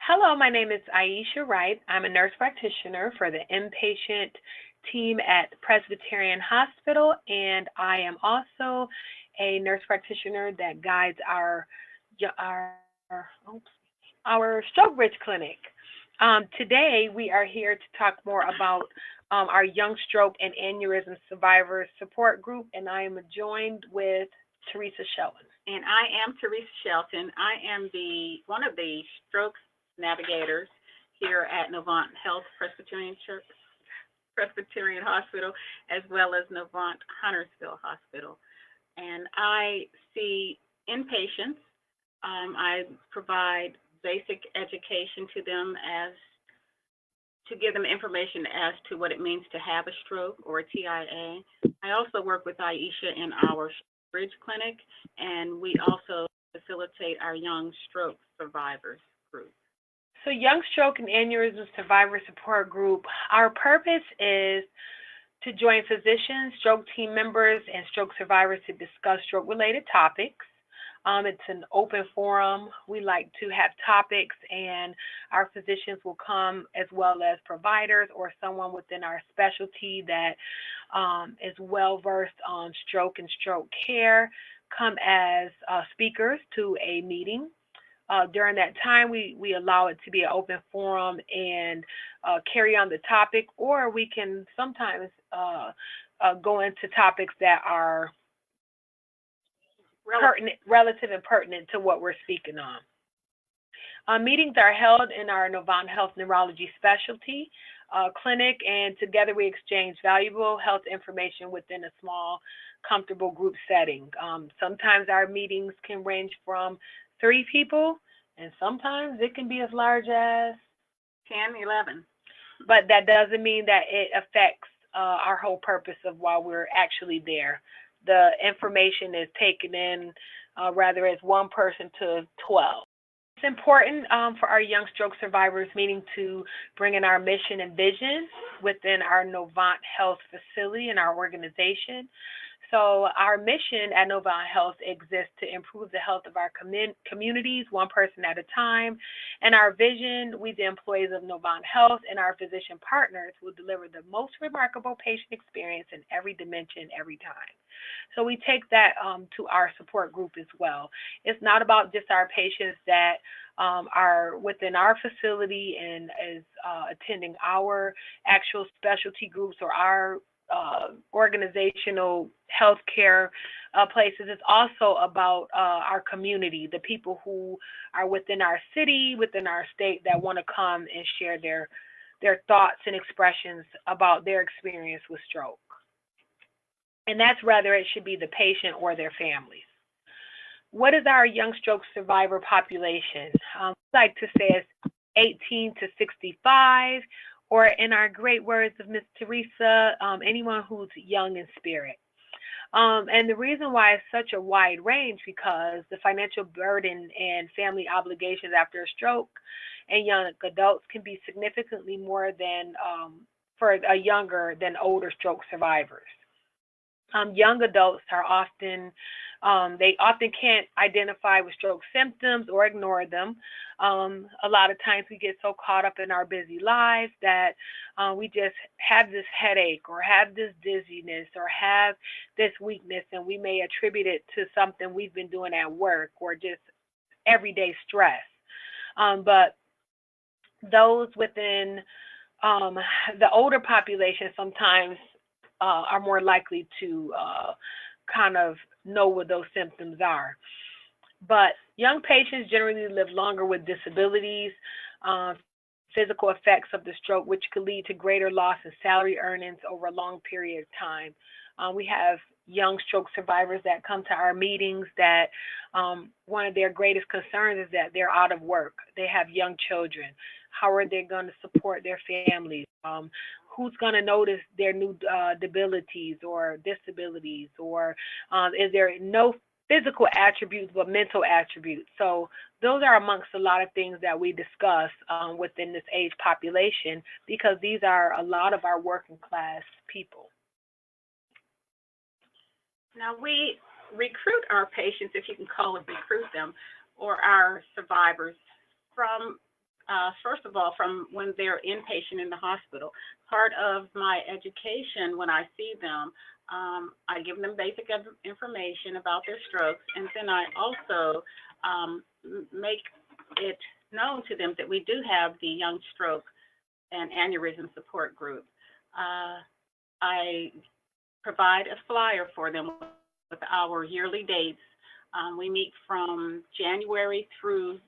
Hello, my name is Aisha Wright. I'm a nurse practitioner for the inpatient team at Presbyterian Hospital, and I am also a nurse practitioner that guides our Stroke Bridge Clinic. Today, we are here to talk more about our Young Stroke and Aneurysm Survivors Support Group, and I am joined with Teresa Sheldon. And I am Teresa Shelton. I am one of the stroke navigators here at Novant Health Presbyterian Hospital, as well as Novant Huntersville Hospital. And I see inpatients. I provide basic education to them as to give them information as to what it means to have a stroke or a TIA. I also work with Aisha in our Bridge Clinic, and we also facilitate our Young Stroke Survivors group. So, Young Stroke and Aneurysm Survivor Support Group, our purpose is to join physicians, stroke team members, and stroke survivors to discuss stroke-related topics. It's an open forum. We like to have topics, and our physicians will come as well as providers or someone within our specialty that is well versed on stroke and stroke care come as speakers to a meeting. During that time, we allow it to be an open forum and carry on the topic, or we can sometimes go into topics that are relative and pertinent to what we're speaking on. Meetings are held in our Novant Health Neurology Specialty clinic, and together we exchange valuable health information within a small, comfortable group setting. Sometimes our meetings can range from 3 people, and sometimes it can be as large as 10, 11. But that doesn't mean that it affects our whole purpose of why we're actually there. The information is taken in rather as one person to 12. It's important for our Young Stroke Survivors meeting to bring in our mission and vision within our Novant Health facility and our organization. So our mission at Novant Health exists to improve the health of our communities, one person at a time. And our vision, we the employees of Novant Health and our physician partners will deliver the most remarkable patient experience in every dimension, every time. So we take that to our support group as well. It's not about just our patients that are within our facility and is attending our actual specialty groups or our organizational healthcare places. It's also about our community, the people who are within our city, within our state that want to come and share their thoughts and expressions about their experience with stroke. And that's whether it should be the patient or their families. What is our young stroke survivor population? I like to say it's 18 to 65, or in our great words of Ms. Teresa, anyone who's young in spirit. And the reason why it's such a wide range because the financial burden and family obligations after a stroke and young adults can be significantly more than for a younger than older stroke survivors. Young adults are often, they often can't identify with stroke symptoms or ignore them. A lot of times we get so caught up in our busy lives that we just have this headache or have this dizziness or have this weakness, and we may attribute it to something we've been doing at work or just everyday stress. But those within the older population sometimes are more likely to kind of know what those symptoms are. But young patients generally live longer with disabilities, physical effects of the stroke, which could lead to greater loss in salary earnings over a long period of time. We have young stroke survivors that come to our meetings that one of their greatest concerns is that they're out of work. They have young children. How are they going to support their families? Who's going to notice their new debilities or disabilities? Or is there no physical attributes but mental attributes? So those are amongst a lot of things that we discuss within this age population because these are a lot of our working class people. Now we recruit our patients, if you can call it recruit them, or our survivors from first of all, from when they're inpatient in the hospital. Part of my education when I see them, I give them basic information about their strokes, and then I also make it known to them that we do have the Young Stroke and Aneurysm Support Group. I provide a flyer for them with our yearly dates. We meet from January through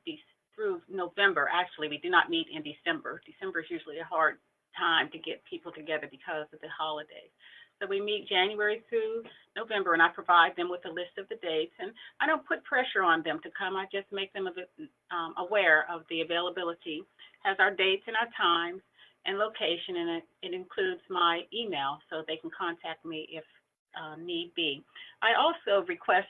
November. Actually, we do not meet in December. December is usually a hard time to get people together because of the holidays. So we meet January through November, and I provide them with a list of the dates. And I don't put pressure on them to come. I just make them aware of the availability, has our dates and our times and location, and it includes my email, so they can contact me if need be. I also request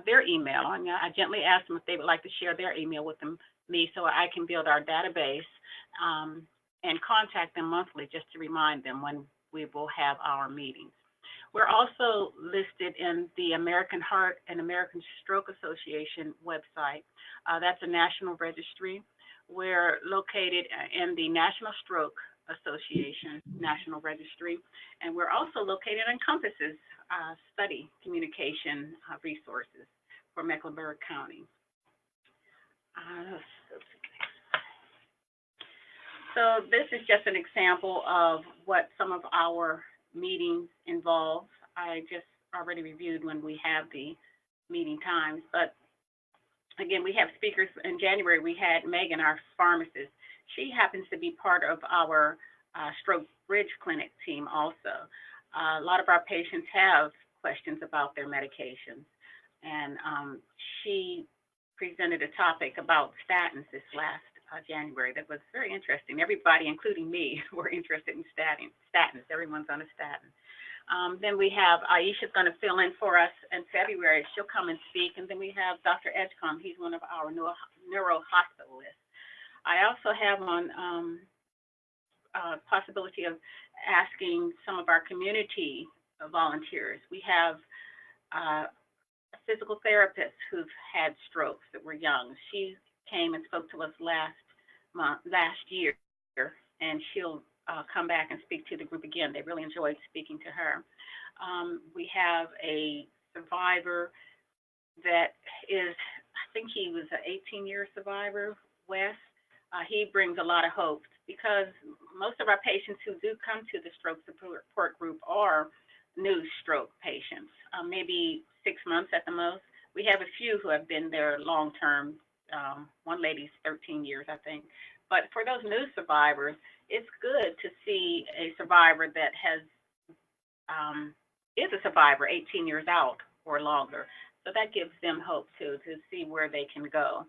their email, and I gently ask them if they would like to share their email with me so I can build our database and contact them monthly just to remind them when we will have our meetings. We're also listed in the American Heart and American Stroke Association website. That's a national registry. We're located in the National Stroke Association National Registry, and we're also located in Compass's study communication resources for Mecklenburg County. So this is just an example of what some of our meetings involve. I just already reviewed when we have the meeting times, but again, we have speakers. In January, we had Megan, our pharmacist. She happens to be part of our Stroke Bridge Clinic team also. A lot of our patients have questions about their medications, and she presented a topic about statins this last January that was very interesting. Everybody, including me, were interested in statins. Everyone's on a statin. Then we have Aisha's going to fill in for us in February. She'll come and speak. And then we have Dr. Edgecombe. He's one of our neuro-hospitalists. I also have on possibility of asking some of our community volunteers. We have a physical therapist who's had strokes that were young. She came and spoke to us last year, and she'll come back and speak to the group again. They really enjoyed speaking to her. We have a survivor that is, I think he was an 18-year survivor, Wes. He brings a lot of hope because most of our patients who do come to the stroke support group are new stroke patients, maybe 6 months at the most. We have a few who have been there long-term. One lady's 13 years, I think. But for those new survivors, it's good to see a survivor that is a survivor 18 years out or longer. So that gives them hope, too, to see where they can go.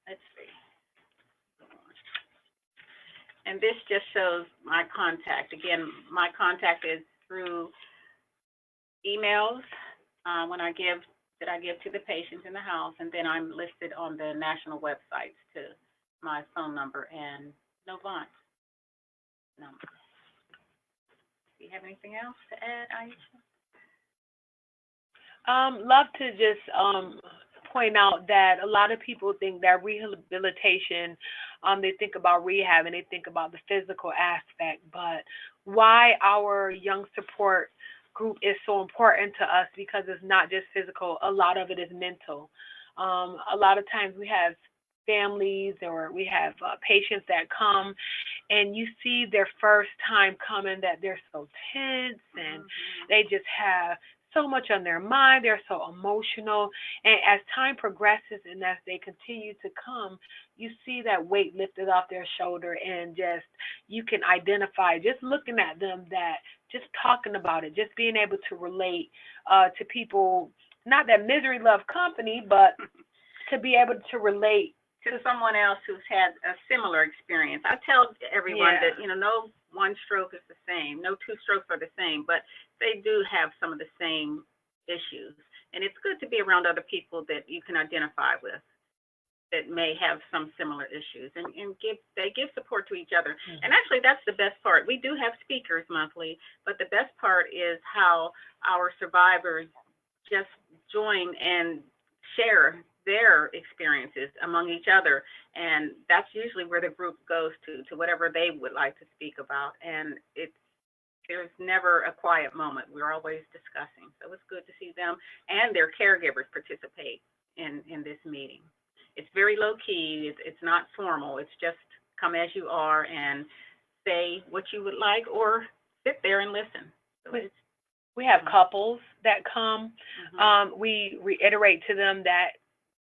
Let's see. And this just shows my contact. Again, my contact is through emails that I give to the patients in the house, and then I'm listed on the national websites to my phone number and Novant number. Do you have anything else to add, Aisha? Love to just point out that a lot of people think that rehabilitation, they think about rehab and they think about the physical aspect, but why our young support group is so important to us, because it's not just physical. A lot of it is mental. A lot of times we have families or we have patients that come and you see their first time coming that they're so tense and they just have so much on their mind. They're so emotional. And as time progresses and as they continue to come, you see that weight lifted off their shoulder, and just you can identify just looking at them that just talking about it, just being able to relate to people, not that misery love company, but to be able to relate to someone else who's had a similar experience. I tell everyone that, no one stroke is the same, no two strokes are the same, but they do have some of the same issues. And it's good to be around other people that you can identify with that may have some similar issues, and they give support to each other. And actually, that's the best part. We do have speakers monthly, but the best part is how our survivors just join and share their experiences among each other, and that's usually where the group goes to whatever they would like to speak about. And there's never a quiet moment. We're always discussing. So it's good to see them and their caregivers participate in this meeting. It's very low key. It's not formal. It's just come as you are and say what you would like or sit there and listen. So we have couples that come. We reiterate to them that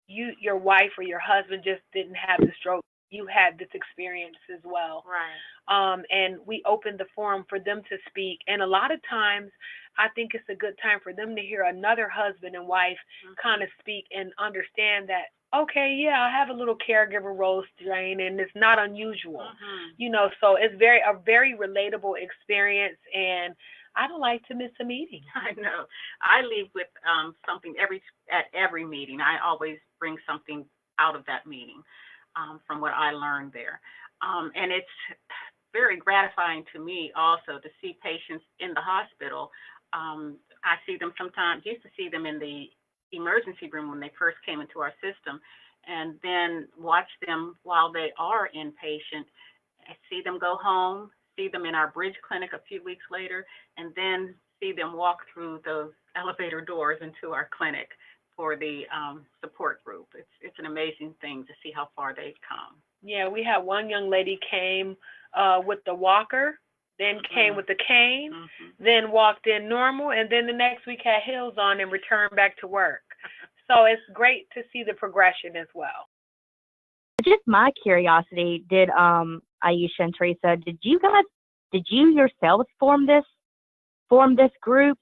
your wife or your husband just didn't have the stroke. You had this experience as well. Right. And we opened the forum for them to speak. And a lot of times, I think it's a good time for them to hear another husband and wife kind of speak and understand that, okay, yeah, I have a little caregiver role strain, and it's not unusual. So it's a very relatable experience, and I don't like to miss a meeting. I know. I leave with something at every meeting. I always bring something out of that meeting from what I learned there. And it's very gratifying to me also to see patients in the hospital. I see them sometimes, used to see them in the emergency room when they first came into our system, and then watch them while they are inpatient. I see them go home, see them in our bridge clinic a few weeks later, and then see them walk through those elevator doors into our clinic for the support group. It's an amazing thing to see how far they've come. Yeah, we had one young lady came with the walker, then came with the cane, then walked in normal, and then the next week had heels on and returned back to work. So it's great to see the progression as well. Just my curiosity, did Aisha and Teresa, did you yourselves form this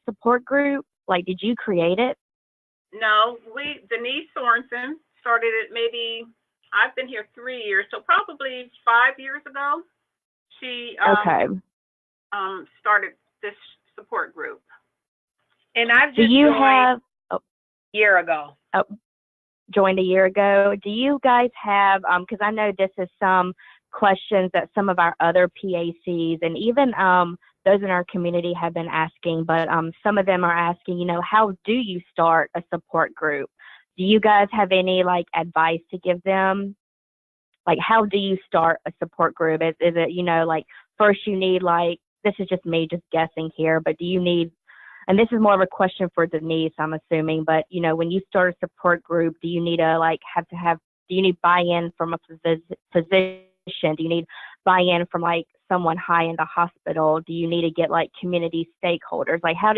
support group? Like, did you create it? No, Denise Sorensen started it maybe, I've been here 3 years, so probably 5 years ago. She started this support group. And I've just joined a year ago. Joined a year ago. Do you guys have, because I know this is some questions that some of our other PACs and even those in our community have been asking, but some of them are asking, how do you start a support group? Do you guys have any advice to give them? Like, how do you start a support group? Is it, first you need this is just me just guessing here, but do you need, and this is more of a question for Denise, I'm assuming, but when you start a support group, do you need do you need buy-in from a physician? Do you need buy-in from someone high in the hospital? Do you need to get community stakeholders? How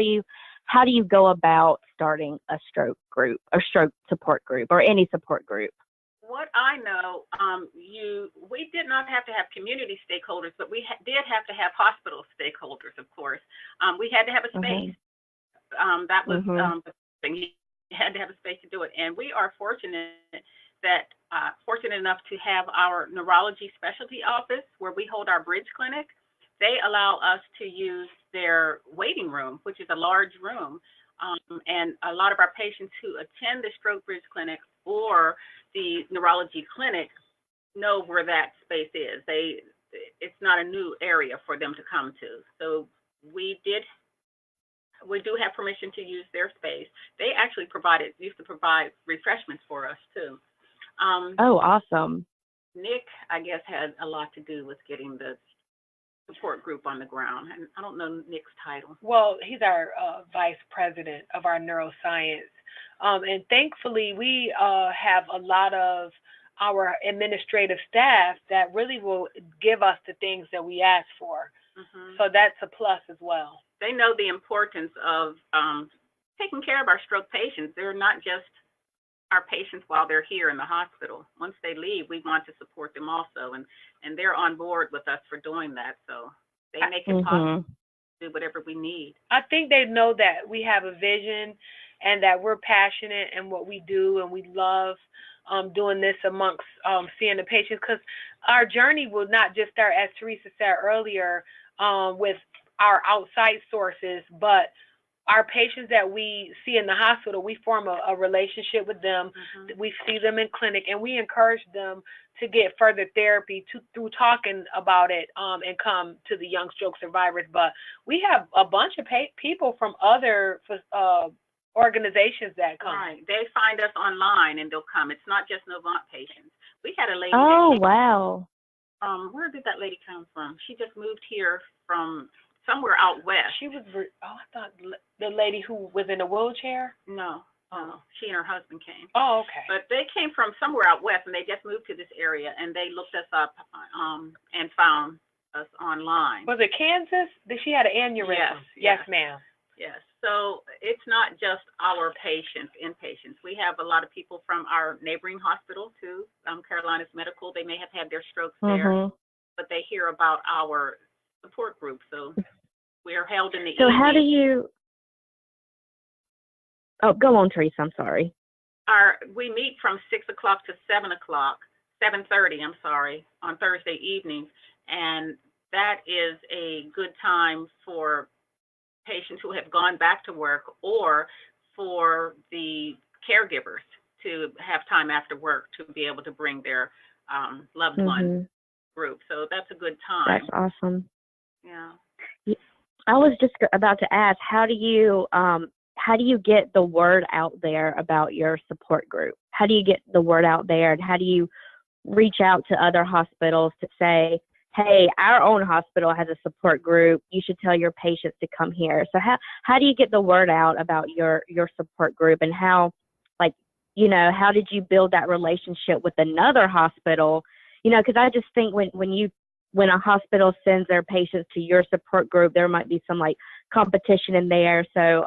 do you go about starting a stroke group or stroke support group or any support group? What I know, we did not have to have community stakeholders, but we did have to have hospital stakeholders, of course. We had to have a space. That was the thing. You had to have a space to do it. And we are fortunate enough to have our neurology specialty office where we hold our bridge clinic. They allow us to use their waiting room, which is a large room. And a lot of our patients who attend the stroke bridge clinic or the neurology clinic know where that space is. It's not a new area for them to come to. So we do have permission to use their space. They actually used to provide refreshments for us too. Oh, awesome. Nick, I guess, had a lot to do with getting the support group on the ground. And I don't know Nick's title. Well, he's our vice president of our neuroscience. And thankfully, we have a lot of our administrative staff that really will give us the things that we ask for. So that's a plus as well. They know the importance of taking care of our stroke patients. They're not just our patients while they're here in the hospital. Once they leave, we want to support them also, and they're on board with us for doing that. So they make it possible to do whatever we need. I think they know that we have a vision and that we're passionate in what we do, and we love doing this amongst seeing the patients, because our journey will not just start, as Teresa said earlier, with our outside sources, but our patients that we see in the hospital, we form a relationship with them. We see them in clinic, and we encourage them to get further therapy through talking about it and come to the Young Stroke Survivors. But we have a bunch of people from other organizations that come. Right. They find us online and they'll come. It's not just Novant patients. We had a lady that Oh, came wow. where did that lady come from? She just moved here from somewhere out west. She was, I thought the lady who was in a wheelchair. No, she and her husband came. Oh, okay. But they came from somewhere out west, and they just moved to this area, and they looked us up and found us online. Was it Kansas? She had an aneurysm. Yes, ma'am. Yes. So it's not just our patients, inpatients. We have a lot of people from our neighboring hospital too, Carolinas Medical. They may have had their strokes there, but they hear about our support group. So we are held in the evening. So how do you? Oh, go on, Teresa. I'm sorry. We meet from 6 o'clock to 7 o'clock, 7:30. I'm sorry, on Thursday evenings, and that is a good time for patients who have gone back to work or for the caregivers to have time after work to be able to bring their loved one group. So that's a good time. That's awesome. Yeah. I was just about to ask, how do you get the word out there about your support group? How do you get the word out there, and how do you reach out to other hospitals to say, hey, our own hospital has a support group, you should tell your patients to come here? So how do you get the word out about your support group, and how, like, how did you build that relationship with another hospital? Because I just think when a hospital sends their patients to your support group, there might be some like competition in there. So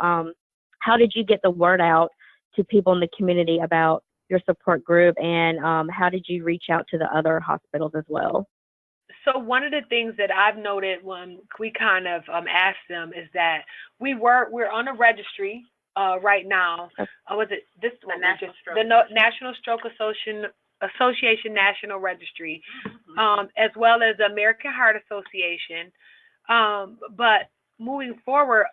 how did you get the word out to people in the community about your support group, and how did you reach out to the other hospitals as well? So one of the things that I've noted when we kind of asked them is that we're on a registry right now. Was it this one? The National Stroke Association National Registry, as well as the American Heart Association. But moving forward,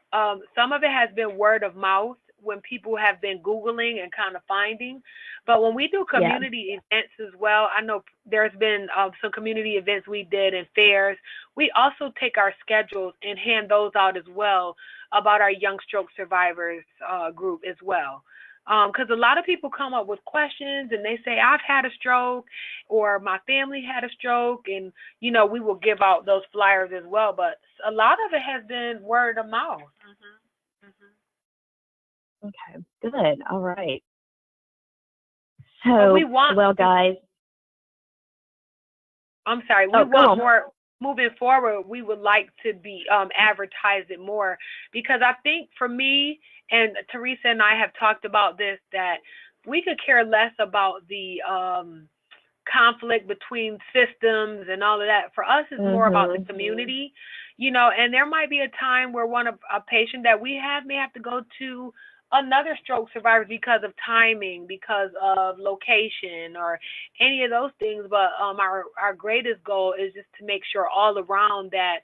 some of it has been word of mouth when people have been Googling and kind of finding. But when we do community events as well, I know there's been some community events we did and fairs. We also take our schedules and hand those out as well about our Young Stroke Survivors group as well. Because a lot of people come up with questions and they say, I've had a stroke, or my family had a stroke, and, we will give out those flyers as well. But a lot of it has been word of mouth. Okay, good. All right. So, guys. I'm sorry. We want more. Moving forward, we would like to be advertise it more, because I think for me, and Teresa and I have talked about this, that we could care less about the conflict between systems and all of that. For us, it's more about the community, and there might be a time where a patient that we have may have to go to another stroke survivor because of timing, because of location, or any of those things. But our greatest goal is just to make sure all around that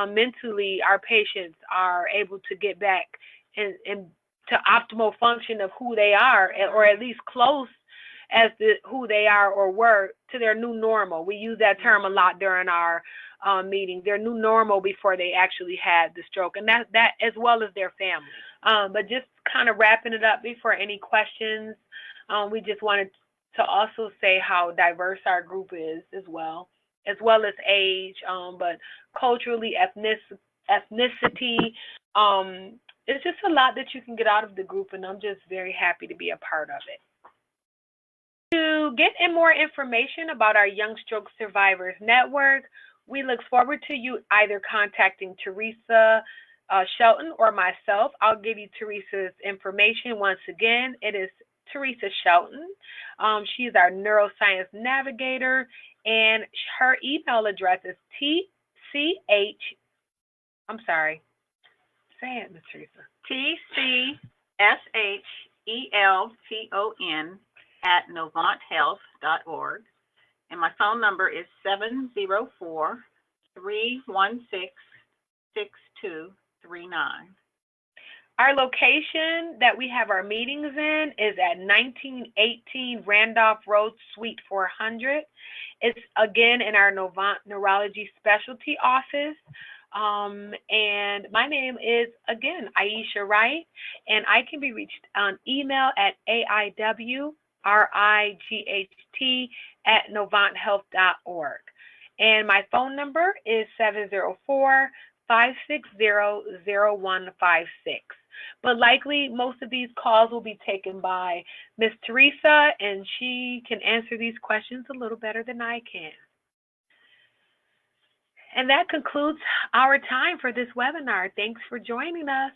mentally our patients are able to get back and to optimal function of who they are, or at least close as to who they are or were to their new normal. We use that term a lot during our meetings, their new normal before they actually had the stroke, and that as well as their family. But just kind of wrapping it up before any questions, we just wanted to also say how diverse our group is as well as age, but culturally, ethnicity. It's just a lot that you can get out of the group, and I'm just very happy to be a part of it. To get more information about our Young Stroke Survivors Network, we look forward to you either contacting Teresa Shelton or myself. I'll give you Teresa's information once again. It is Teresa Shelton. She's our neuroscience navigator, and her email address is I'm sorry. Say it, Ms. Teresa. TCSHELTON@NovantHealth.org. And my phone number is 704-316-6239. Our location that we have our meetings in is at 1918 Randolph Road, Suite 400. It's again in our Novant Neurology Specialty Office. And my name is, again, Aisha Wright, and I can be reached on email at aiwright@novanthealth.org. And my phone number is 704-560-0156. But likely, most of these calls will be taken by Miss Teresa, and she can answer these questions a little better than I can. And that concludes our time for this webinar. Thanks for joining us.